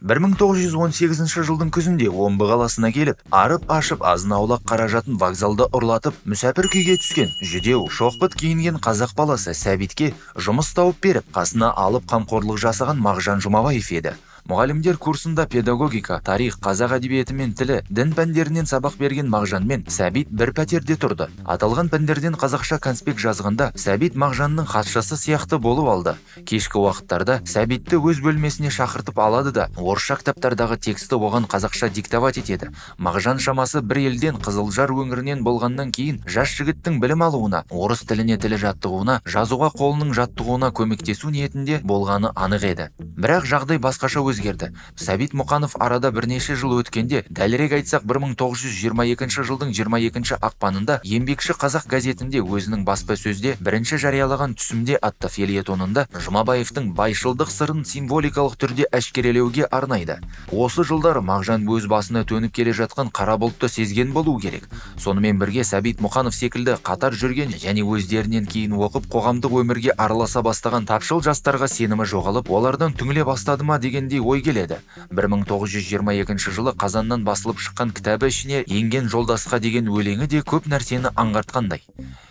1918 жылдың күзінде Омбы қаласына келіп, арып-ашып азын-аулақ қаражатын вокзалда ұрлатып, мүсәпір күйге түскен жүдеу, шоқпыт киінген қазақ баласы Сәбитке жұмыс тауып беріп, қасына алып қамқорлық жасаған Мағжан Жұмабаев еді. Мұғалімдер курсында педагогика, тарих, қазақ әдебиеті мен тілі, дін пәндерінен сабақ берген Мағжан мен Сәбит бір пәтерде тұрды. Аталған пәндерден қазақша конспект жазғанда Сәбит Мағжанның хатшысы сияқты болып алды. Кешкі уақыттарда Сәбитті өз бөлмесіне шақыртып алады да, орысша кітаптардағы тексті оған қазақша диктовать етеді. Мағжан шамасы бір елден Қызылжар өңірінен болғаннан кейін жас жігіттің білім алуына, орыс тіліне тілі жаттығуына, жазуға қолының жаттығуына көмектесу ниетінде болғаны анық еді. Бірақ жағдай басқаша өзгерді. Сәбит Мұқанов арада бірнеше жыл өткенде, дәлірек айтсақ 1922 жылдың 22 ақпанында Еңбекші қазақ газетінде өзінің баспасөзде бірінші жариялаған түсімде атты фельетонында Жұмабаевтың байшылдық сырын символикалық түрде әшкерелеуге арнайды. Осы жылдары Мағжан өз басына төніп келе жатқан қара бұлтты сезген болу керек. Сонымен бірге Сәбит Мұқанов секілді қатар жүрген және өздерінен кейін оқып қоғамдық өмірге араласа бастаған тапшыл жастарға сенімі жоғалып, олардан түңіле бастады ма дегендей ой келеді. 1922 жылы қазаннан басылып шыққан кітабы ішіне енген жолдасқа деген өлеңі де көп нәрсені аңғартқандай.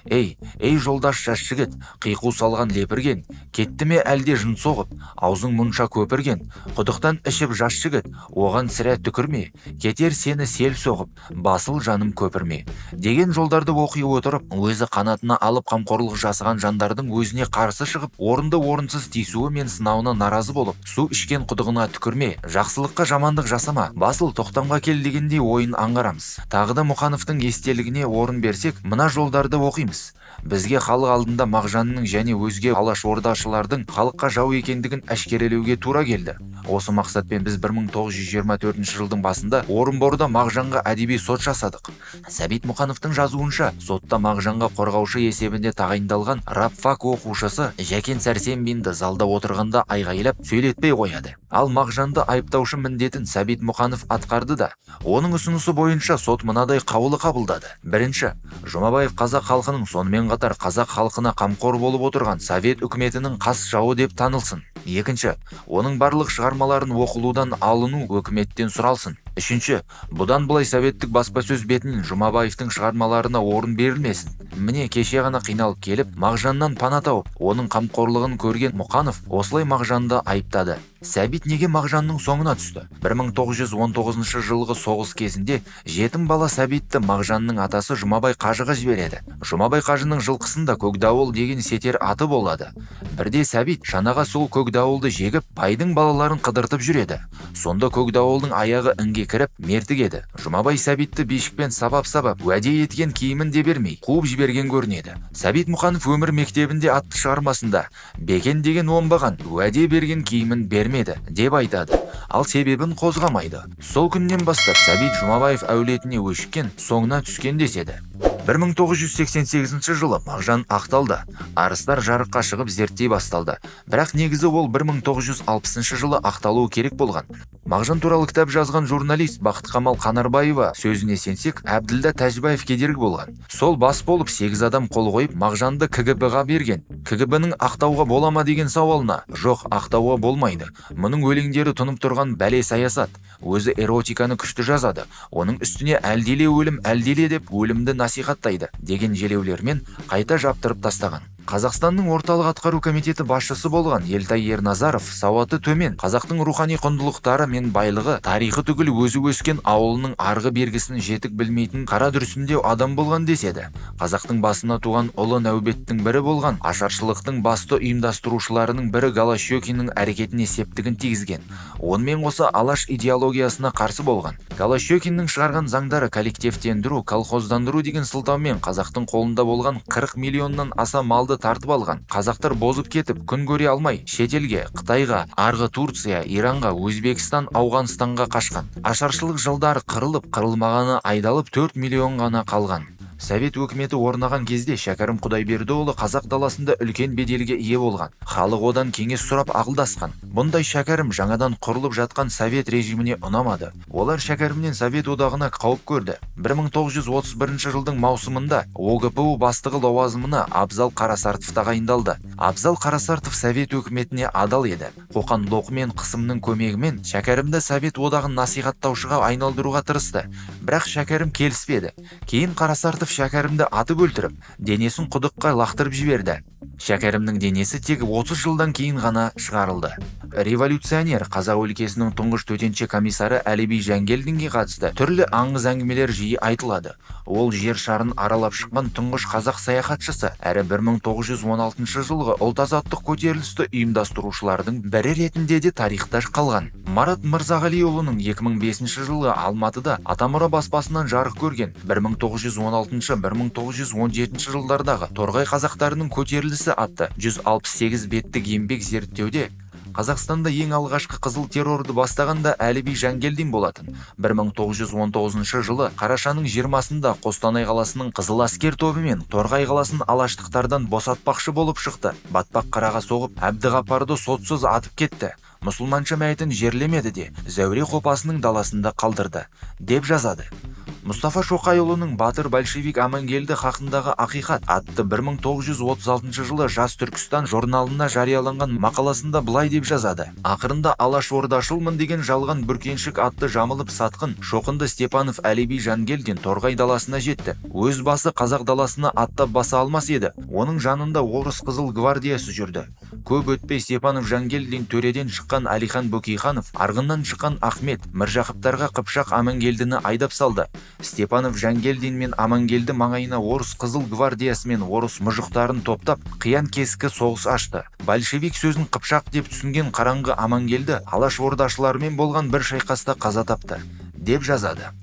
Ей жолдас жас жігіт, қиқу салған лепірген, кетті ме әлде жын соғып, аузың мұнша көпірген, құдықтан ішіп жас жігіт, оған сірә түкірме, кетер сені сел соғып, басыл жаным көпірме. Деген жолдарды оқи отырып, өзі қанатына алып қамқорлық жасаған жандардың өзіне қарсы шығып, орынды орынсыз тиісуі мен сынауына наразы болып, су ішкен құдығына түкірме, жақсылыққа жамандық жасама, басыл тоқтамға кел дегендей ойын аңғарамыз. Тағы да Мұқановтың естелігіне орын берсек, мына жолдарды оқимыз. Бізге халық алдында Мағжанның және өзге алашордашылардың халыққа жау екендігін әшкерелеуге тура келді. Осы мақсатпен біз 1924 жылдың басында Орынборда Мағжанға әдеби сот жасадық. Сәбит Мұқановтың жазуынша, сотта Мағжанға қорғаушы есебінде тағайындалған рабфак оқушысы Жәкен Сәрсенбинді залда отырғанда айғайлап сөйлетпей қояды. Ал Мағжанды айыптаушы міндетін Сәбит Мұқанов атқарды да, оның ұсынысы бойынша сот мынадай қаулы қабылдады. Бірінші, Жұмабаев қазақ халқының, сонымен қатар қазақ халқына қамқор болып отырған Совет үкіметінің қас жауы деп танылсын. Екінші, оның барлық шығармаларын оқылудан алыну өкіметтен сұралсын. Үшінші, бұдан былай советтік баспасөз бетінен Жұмабаевтың шығармаларына орын берілмесін. Міне кеше ғана қиналып келіп, Мағжаннан пана тауып, оның қамқорлығын көрген Мұқанов осылай Мағжанды айыптады. Сәбит неге Мағжанның соңына түсті? 1919 жылғы соғыс кезінде жетім бала Сәбитті Мағжанның атасы Жұмабай қажыға жібереді. Жұмабай қажының жылқысында Көкдауыл деген сетер аты болады. Бірде Сәбит шанаға сол Көкдауылды жегіп, байдың балаларын қыдыртып жүреді. Сонда Көкдауылдың аяғы інге кіріп, мертігеді. Жұмабай Сәбитті бешікпен сабап-сабап, уәде еткен киімін де бермей, қуып жіберген көрінеді. Сәбит Мұқанов өмір мектебінде атты шығармасында Бекен деген оңбаған, уәде берген киімін бермеді деп айтады. Ал себебін қозғамайды. Сол күннен бастап Сәбит Жұмабаев әулетіне өшіккен, соңына түскен деседі. 1988 жылы Мағжан ақталды. Арыстар жарыққа шығып зерттей басталды. Бірақ негізі ол 1960 жылы ақталуы керек болған. Мағжан туралы кітап жазған журналист Бақытқамал Қанарбаева сөзіне сенсек, Әбділда Тәжібаев кедергі болған. Сол бас болып 8 адам қол қойып, Мағжанды КГБ-ға берген. КГБ-ның ақтауға бола ма деген сауалына, жоқ, ақтауға болмайды. Мұның өлеңдері тұнып тұрған бәле саясат. Өзі эротиканы күшті жазады. Оның үстіне әлделе өлім, әлделе деп өлімді насихаттайды деген желеулермен қайта жаптырып тастаған. Қазақстанның орталық атқару комитеті басшысы болған Елтай Ерназаров сауаты төмен, қазақтың рухани құндылықтары мен байлығы, тарихы түгіл өзі өскен ауылының арғы бергісін жетік білмейтін қара дүрсіндеу адам болған деседі. Қазақтың басына туған ұлы нәубеттің бірі болған ашаршылықтың басты ұйымдастырушыларының бірі Голощекиннің әрекетіне септігін тигізген. Онымен қоса алаш идеологиясына қарсы болған. Голощекиннің шығарған заңдары коллективтендіру, колхоздандыру деген сылтаумен қазақтың қолында болған 40 миллионнан аса малды тартып алған. Қазақтар бозып кетіп, күн көре алмай, шетелге, Қытайға, арғы Турция, Иранға, Өзбекстан, Ауғанстанға қашқан. Ашаршылық жылдары қырылып, қырылмағаны айдалып 4 миллион ғана қалған. Совет өкіметі орнаған кезде Шәкәрім Құдайбердіұлы қазақ даласында үлкен беделге ие болған. Халық одан кеңес сұрап ақылдасқан. Бұндай Шәкәрім жаңадан құрылып жатқан Совет режиміне ұнамады. Олар Шәкәрімнен Совет одағына қауіп көрді. 1931 жылдың маусымында ОГПУ бастығы лауазымына Абзал Қарасартов тағайындалды. Абзал Қарасартов совет өкіметіне адал еді. Қоқан лоқы мен қысымның көмегімен шәкәрімді совет одағын насихаттаушыға айналдыруға тырысты. Бірақ шәкәрім келіспеді. Кейін Қарасартов шәкәрімді атып өлтіріп, денесін құдыққа лақтырып жіберді. Шәкәрімнің денесі тек 30 жылдан кейін ғана шығарылды. Революционер қазақ өлкесінің тұңғыш төтенше комиссары Әлиби Жангелдинге қатысты түрлі аңыз әңгімелер жиі айтылады. Ол жер шарын аралап шыққан тұңғыш қазақ саяхатшысы, әрі 1916 жылғы ұлт-азаттық көтерілісті ұйымдастырушылардың бірі ретінде де тарихта қалған. Марат Мырзағалиұлының 2005 жылғы Алматыда Атамұра баспасынан жарық көрген 1916-1917 жылдардағы торғай қазақтарының көтерілісі атты 168 беттік еңбек зерттеуде Қазақстанда ең алғашқы қызыл террорды бастағанда Әлиби Жангелдин болатын. 1919 жылы қарашаның 20-сында Қостанай қаласының Қызыл әскер тобымен Торғай қаласын алаштықтардан босатпақшы болып шықты. Батпақ қыраға соғып, Әбдіғапарды сотсыз атып кетті. Мұсылманша мәйітін жерлемеді де, Зәуре қопасының даласында қалдырды, деп жазады. Мұстафа Шоқайұлының Батыр большевик Амангелді хақындағы ақиқат атты 1936 жылы Жас Түркістан журналына жарияланған мақаласында былай деп жазады. Ақырында Алашордашылмын деген жалған бүркеншік атты жамылып сатқын Шоқынды Степанов Әлиби Жангелдин Торғай даласына жетті. Өз басы қазақ даласына аттап баса алмас еді. Оның жанында орыс қызыл гвардиясы жүрді. Көп өтпей Степанов Жангелдин төреден шыққан Әлихан Бөкейханов, арғыннан шыққан Ахмет Міржақыптарға Қыпшақ Амангелдіні айдап салды. Степанов Жангелдин мен Амангелді маңайына орыс қызыл гвардиясы мен орыс мұжықтарын топтап, қиян кескі соғыс ашты. Большевик сөзін Қыпшақ деп түсінген қараңғы Амангелді Алашордашылармен болған бір шайқаста қаза тапты, деп жазады.